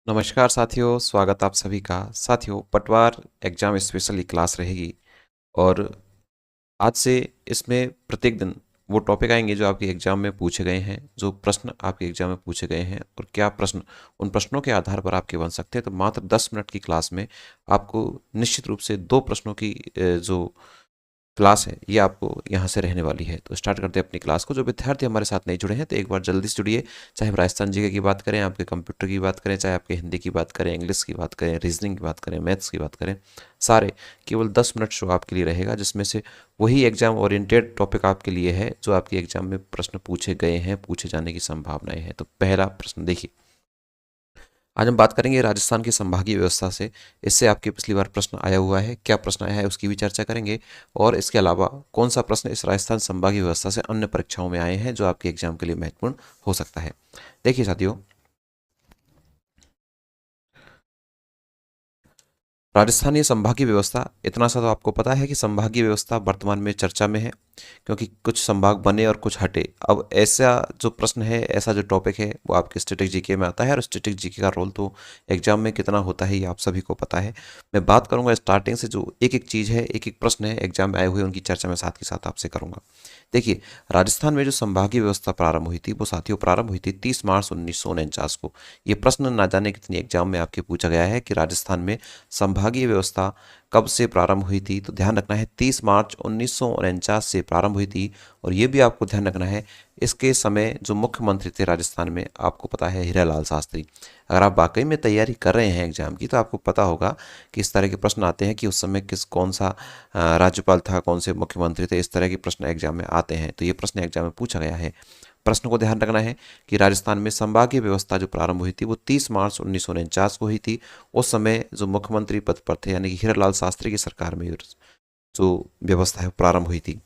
नमस्कार साथियों, स्वागत आप सभी का। साथियों, पटवार एग्जाम स्पेशली क्लास रहेगी और आज से इसमें प्रत्येक दिन वो टॉपिक आएंगे जो आपके एग्जाम में पूछे गए हैं, जो प्रश्न आपके एग्जाम में पूछे गए हैं और क्या प्रश्न उन प्रश्नों के आधार पर आपके बन सकते हैं। तो मात्र 10 मिनट की क्लास में आपको निश्चित रूप से दो प्रश्नों की जो क्लास है ये आपको यहाँ से रहने वाली है। तो स्टार्ट करते हैं अपनी क्लास को। जो विद्यार्थी हमारे साथ नहीं जुड़े हैं तो एक बार जल्दी से जुड़िए। चाहे हम राजस्थान जीके की बात करें, आपके कंप्यूटर की बात करें, चाहे आपके हिंदी की बात करें, इंग्लिश की बात करें, रीजनिंग की बात करें, मैथ्स की बात करें, सारे केवल 10 मिनट शो आपके लिए रहेगा, जिसमें से वही एग्जाम ओरिएंटेड टॉपिक आपके लिए है जो आपके एग्जाम में प्रश्न पूछे गए हैं, पूछे जाने की संभावनाएं हैं। तो पहला प्रश्न देखिए, आज हम बात करेंगे राजस्थान की संभागीय व्यवस्था से। इससे आपके पिछली बार प्रश्न आया हुआ है, क्या प्रश्न आया है उसकी भी चर्चा करेंगे। और इसके अलावा कौन सा प्रश्न इस राजस्थान संभागीय व्यवस्था से अन्य परीक्षाओं में आए हैं जो आपके एग्जाम के लिए महत्वपूर्ण हो सकता है। देखिए साथियों, राजस्थानीय संभागीय व्यवस्था, इतना सा तो आपको पता है कि संभागीय व्यवस्था वर्तमान में चर्चा में है, क्योंकि कुछ संभाग बने और कुछ हटे। अब ऐसा जो प्रश्न है, ऐसा जो टॉपिक है, वो आपके स्टैटिक जीके में आता है और स्टैटिक जीके का रोल तो एग्जाम में कितना होता है ये आप सभी को पता है। मैं बात करूंगा स्टार्टिंग से, जो एक एक चीज़ है, एक एक प्रश्न है एग्जाम में आए हुए, उनकी चर्चा मैं साथ के साथ आपसे करूंगा। देखिए, राजस्थान में जो संभागीय व्यवस्था प्रारंभ हुई थी वो साथियों प्रारंभ हुई थी 30 मार्च 1949 को। ये प्रश्न ना जाने कितनी एग्जाम में आपके पूछा गया है कि राजस्थान में संभागीय व्यवस्था कब से प्रारंभ हुई थी। तो ध्यान रखना है 30 मार्च 1949 से प्रारंभ हुई थी। और ये भी आपको ध्यान रखना है, इसके समय जो मुख्यमंत्री थे राजस्थान में, आपको पता है हीरालाल शास्त्री। अगर आप वाकई में तैयारी कर रहे हैं एग्जाम की तो आपको पता होगा कि इस तरह के प्रश्न आते हैं कि उस समय कौन सा राज्यपाल था, कौन से मुख्यमंत्री थे, इस तरह के प्रश्न एग्जाम में आते हैं। तो ये प्रश्न एग्जाम में पूछा गया है। प्रश्न को ध्यान रखना है कि राजस्थान में संभागीय व्यवस्था जो प्रारंभ हुई थी वो 30 मार्च 1949 को हुई थी। उस समय जो मुख्यमंत्री पद पर थे, यानी कि हीरालाल शास्त्री की सरकार में जो व्यवस्था है प्रारंभ हुई थी।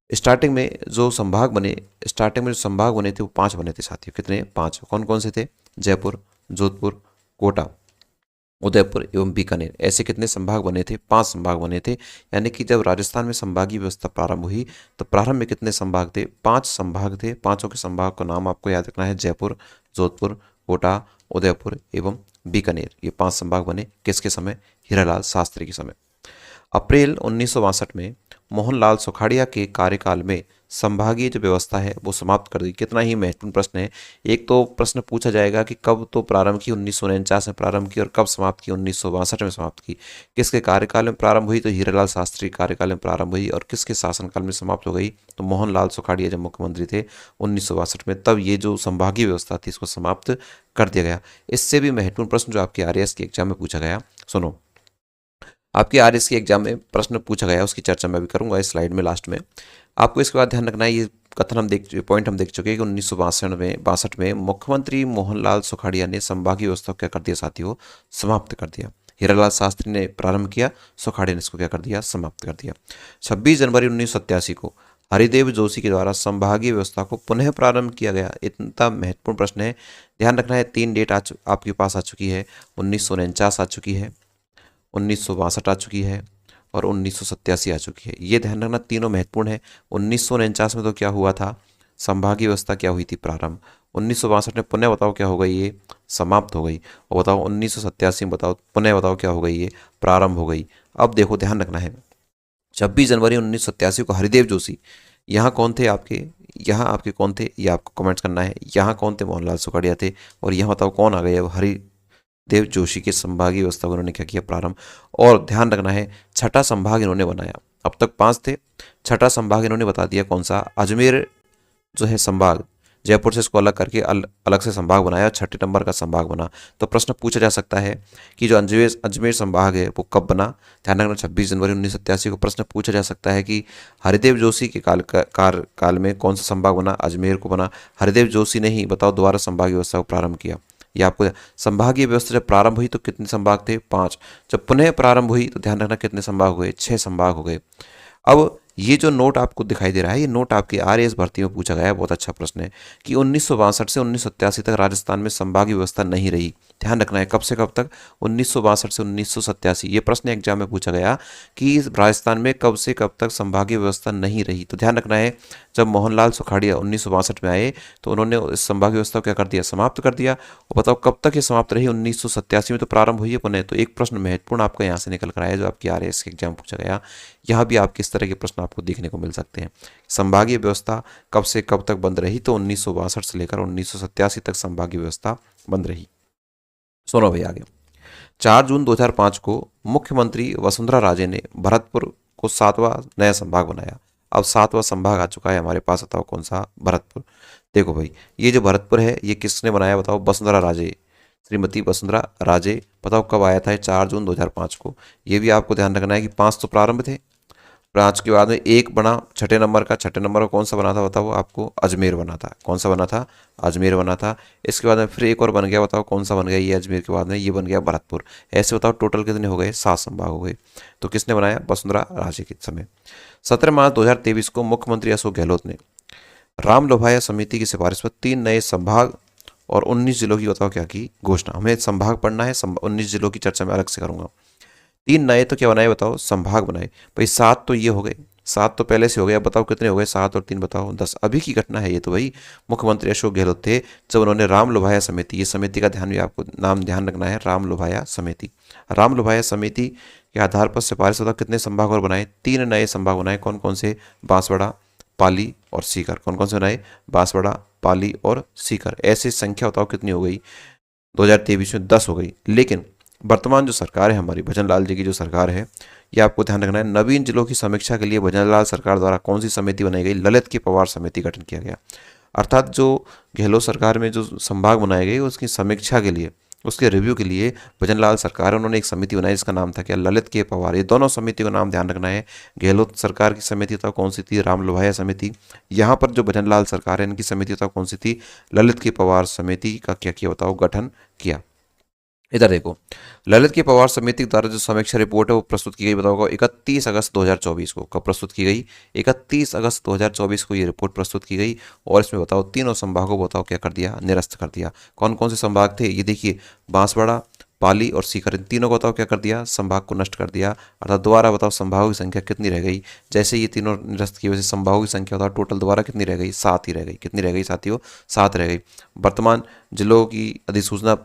स्टार्टिंग में जो संभाग बने, स्टार्टिंग में जो संभाग बने थे वो 5 बने थे साथियों। कितने? 5। कौन कौन से थे? जयपुर, जोधपुर, कोटा, उदयपुर एवं बीकानेर। ऐसे कितने संभाग बने थे? 5 संभाग बने थे। यानी कि जब राजस्थान में संभागीय व्यवस्था प्रारंभ हुई तो प्रारंभ में कितने संभाग थे? 5 संभाग थे। पांचों के संभाग का नाम आपको याद रखना है, जयपुर, जोधपुर, कोटा, उदयपुर एवं बीकानेर। ये 5 संभाग बने किसके समय? हीरालाल शास्त्री के समय। अप्रैल 1962 में मोहनलाल सुखाड़िया के कार्यकाल में संभागीय जो व्यवस्था है वो समाप्त कर दी। कितना ही महत्वपूर्ण प्रश्न है। एक तो प्रश्न पूछा जाएगा कि कब तो प्रारंभ की, 1949 में प्रारंभ की, और कब समाप्त की, 1962 में समाप्त की। किसके कार्यकाल में प्रारंभ हुई? तो हीरालाल शास्त्री कार्यकाल में प्रारंभ हुई। और किसके शासनकाल में समाप्त हो गई? तो मोहनलाल सुखाड़िया जब मुख्यमंत्री थे 1962 में, तब ये जो संभागीय व्यवस्था थी इसको समाप्त कर दिया गया। इससे भी महत्वपूर्ण प्रश्न जो आपके आरएएस के एग्जाम में पूछा गया, सुनो। आपके आरएस के एग्जाम में प्रश्न पूछा गया, उसकी चर्चा मैं भी करूंगा इस स्लाइड में लास्ट में। आपको इसके बाद ध्यान रखना है, ये कथन हम पॉइंट हम देख चुके हैं कि 1962 में मुख्यमंत्री मोहनलाल सुखाड़िया ने संभागीय व्यवस्था को क्या कर दिया साथियों? समाप्त कर दिया। हीरालाल शास्त्री ने प्रारंभ किया, सुखाड़िया ने इसको क्या कर दिया? समाप्त कर दिया। 26 जनवरी 1987 को हरिदेव जोशी के द्वारा संभागीय व्यवस्था को पुनः प्रारंभ किया गया। इतना महत्वपूर्ण प्रश्न है, ध्यान रखना है। 3 डेट आपके पास आ चुकी है। 1949 आ चुकी है, 1962 आ चुकी है और 1987 आ चुकी है। ये ध्यान रखना, तीनों महत्वपूर्ण है। 1949 में तो क्या हुआ था? संभागीय व्यवस्था क्या हुई थी? प्रारंभ। 1962 में पुनः बताओ क्या हो गई? ये समाप्त हो गई। और बताओ 1987 में बताओ पुनः बताओ क्या हो गई? ये प्रारंभ हो गई। अब देखो, ध्यान रखना है, 26 जनवरी 1987 को हरिदेव जोशी, यहाँ कौन थे आपके? यहाँ आपके कौन थे ये आपको कमेंट्स करना है। यहाँ कौन थे? मोहनलाल सुखाड़िया थे। और यहाँ बताओ कौन आ गए? अब हरिदेव जोशी के संभागीय व्यवस्था को उन्होंने क्या किया? प्रारंभ। और ध्यान रखना है, छठा संभाग इन्होंने बनाया। अब तक 5 थे, छठा संभाग इन्होंने बता दिया। कौन सा? अजमेर जो है संभाग, जयपुर से इसको अलग करके अलग से संभाग बनाया, छठे नंबर का संभाग बना। तो प्रश्न पूछा जा सकता है कि जो अजमेर संभाग है वो कब बना? ध्यान रखना, 26 जनवरी 1987 को प्रश्न पूछा जा सकता है कि हरिदेव जोशी के काल में कौन सा संभाग बना? अजमेर को बना। हरिदेव जोशी ने ही बताओ दोबारा संभागीय व्यवस्था को प्रारंभ किया। ये आपको, संभागीय व्यवस्था जब प्रारंभ हुई तो कितने संभाग थे? 5। जब पुनः प्रारंभ हुई तो ध्यान रखना कितने संभाग हुए? 6 संभाग हो गए। अब ये जो नोट आपको दिखाई दे रहा है, ये नोट आपकी आरएएस भर्ती में पूछा गया है। बहुत अच्छा प्रश्न है कि 1962 से 1987 तक राजस्थान में संभागीय व्यवस्था नहीं रही। ध्यान रखना है कब से कब तक, 1962 से 1987। ये प्रश्न एग्जाम में पूछा गया कि राजस्थान में कब से कब तक संभागीय व्यवस्था नहीं रही। तो ध्यान रखना है, जब मोहनलाल सुखाड़िया 1962 में आए तो उन्होंने इस संभागीय व्यवस्था को क्या कर दिया, समाप्त कर दिया। और बताओ कब तक ये समाप्त रही, 1987 में तो प्रारंभ हुई है पुनः। तो एक प्रश्न महत्वपूर्ण आपका यहाँ से निकल कर आया जो आपकी आरएएस के एग्जाम पूछा गया। यहाँ भी आप किस तरह के प्रश्न आपको देखने को मिल सकते हैं। संभागीय व्यवस्था कब से कब तक बंद रही, तो 1962 से लेकर 1987 तक संभागीय व्यवस्था बंद रही। सुनो भाई आगे। 4 जून 2005 को मुख्यमंत्री वसुंधरा राजे ने भरतपुर को 7वां नया संभाग बनाया। अब 7वां संभाग आ चुका है हमारे पास, बताओ कौन सा, भरतपुर। देखो भाई, ये जो भरतपुर है ये किसने बनाया, बताओ, वसुंधरा राजे, श्रीमती वसुंधरा राजे। बताओ कब आया था, 4 जून 2005 को। ये भी आपको ध्यान रखना है कि 5 तो प्रारंभ थे, 5 के बाद में एक बना छठे नंबर का। छठे नंबर का कौन सा बना था, बताओ आपको, अजमेर बना था। कौन सा बना था, अजमेर बना था। इसके बाद में फिर एक और बन गया, बताओ कौन सा बन गया, ये अजमेर के बाद में ये बन गया भरतपुर। ऐसे बताओ टोटल कितने हो गए, 7 संभाग हो गए। तो किसने बनाया, वसुंधरा राजे के समय। 17 मार्च 2023 को मुख्यमंत्री अशोक गहलोत ने राम लोभाया समिति की सिफारिश पर 3 नए संभाग और 19 जिलों की, बताओ क्या की घोषणा। हमें संभाग पढ़ना है, 19 जिलों की चर्चा मैं अलग से करूंगा। 3 नए तो क्या बनाए, बताओ, संभाग बनाए। भाई 7 तो ये हो गए, 7 तो पहले से हो गया। बताओ कितने हो गए, 7 और 3 बताओ 10। अभी की घटना है ये तो भाई, मुख्यमंत्री अशोक गहलोत थे जब उन्होंने राम लोभाया समिति, ये समिति का ध्यान भी आपको नाम ध्यान रखना है, राम लोभाया समिति। राम लोभाया समिति के आधार पर सिफारिश, बताओ कितने संभाग और बनाए, 3 नए संभाग बनाए। कौन कौन से, बांसवाड़ा, पाली और सीकर। कौन कौन से बनाए, बांसवाड़ा, पाली और सीकर। ऐसी संख्या बताओ कितनी हो गई, 2023 में 10 हो गई। लेकिन वर्तमान जो सरकार है हमारी, भजनलाल जी की जो सरकार है, ये आपको ध्यान रखना है, नवीन जिलों की समीक्षा के लिए भजनलाल सरकार द्वारा कौन सी समिति बनाई गई, ललित की पवार समिति गठन किया गया। अर्थात जो गहलोत सरकार में जो संभाग बनाए गए उसकी समीक्षा के लिए, उसके रिव्यू के लिए भजनलाल सरकार है, उन्होंने एक समिति बनाई जिसका नाम था क्या, ललित के पवार। ये दोनों समिति का नाम ध्यान रखना है। गहलोत सरकार की समिति था कौन सी थी, राम लोभाया समिति। यहाँ पर जो भजनलाल सरकार है इनकी समिति था कौन सी थी, ललित की पवार समिति का क्या किया, बताओ, गठन किया। इधर देखो, ललित की पवार समिति द्वारा जो समीक्षा रिपोर्ट है वो प्रस्तुत की गई, बताओ 31 अगस्त 2024 को। कब प्रस्तुत की गई, 31 अगस्त 2024 को ये रिपोर्ट प्रस्तुत की गई। और इसमें बताओ तीनों संभागों को बताओ क्या कर दिया, निरस्त कर दिया। कौन कौन से संभाग थे, ये देखिए, बांसवाड़ा, पाली और सीकर, इन तीनों को बताओ क्या कर दिया, संभाग को नष्ट कर दिया। अर्थात दोबारा बताओ संभागों की संख्या कितनी रह गई, जैसे ये तीनों निरस्त की वजह से संभागों की संख्या बताओ टोटल दोबारा कितनी रह गई, 7 ही रह गई। कितनी रह गई साथियों, 7 रह गई। वर्तमान जिलों की अधिसूचना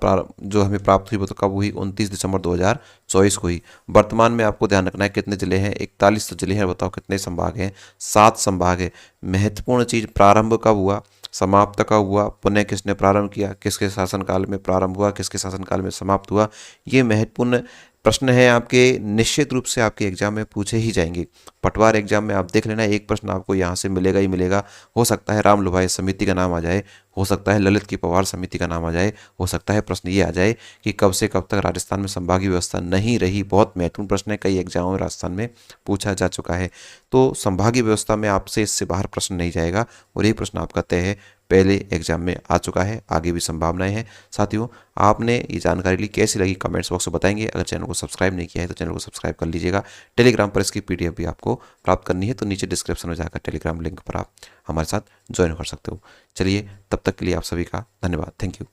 जो हमें प्राप्त हुई वो तो कब हुई, 29 दिसंबर 2024 को हुई। वर्तमान में आपको ध्यान रखना है कितने जिले हैं, 41 जिले हैं। बताओ कितने संभाग हैं, 7 संभाग है। महत्वपूर्ण चीज, प्रारंभ कब हुआ, समाप्त कब हुआ, पुनः किसने प्रारंभ किया, किसके शासनकाल में प्रारंभ हुआ, किसके शासनकाल में समाप्त हुआ, ये महत्वपूर्ण प्रश्न है आपके, निश्चित रूप से आपके एग्जाम में पूछे ही जाएंगे। पटवार एग्जाम में आप देख लेना, एक प्रश्न आपको यहाँ से मिलेगा ही मिलेगा। हो सकता है राम लोभाया समिति का नाम आ जाए, हो सकता है ललित की पवार समिति का नाम आ जाए, हो सकता है प्रश्न ये आ जाए कि कब से कब तक राजस्थान में संभागीय व्यवस्था नहीं रही। बहुत महत्वपूर्ण प्रश्न है, कई एग्जामों में राजस्थान में पूछा जा चुका है। तो संभागीय व्यवस्था में आपसे इससे बाहर प्रश्न नहीं जाएगा और ये प्रश्न आपका तय है, पहले एग्जाम में आ चुका है, आगे भी संभावनाएं हैं। साथियों, आपने ये जानकारी ली, कैसी लगी कमेंट्स बॉक्स में बताएंगे। अगर चैनल को सब्सक्राइब नहीं किया है तो चैनल को सब्सक्राइब कर लीजिएगा। टेलीग्राम पर इसकी पीडीएफ भी आपको प्राप्त करनी है तो नीचे डिस्क्रिप्शन में जाकर टेलीग्राम लिंक पर आप हमारे साथ ज्वाइन कर सकते हो। चलिए, तब तक के लिए आप सभी का धन्यवाद। Thank you.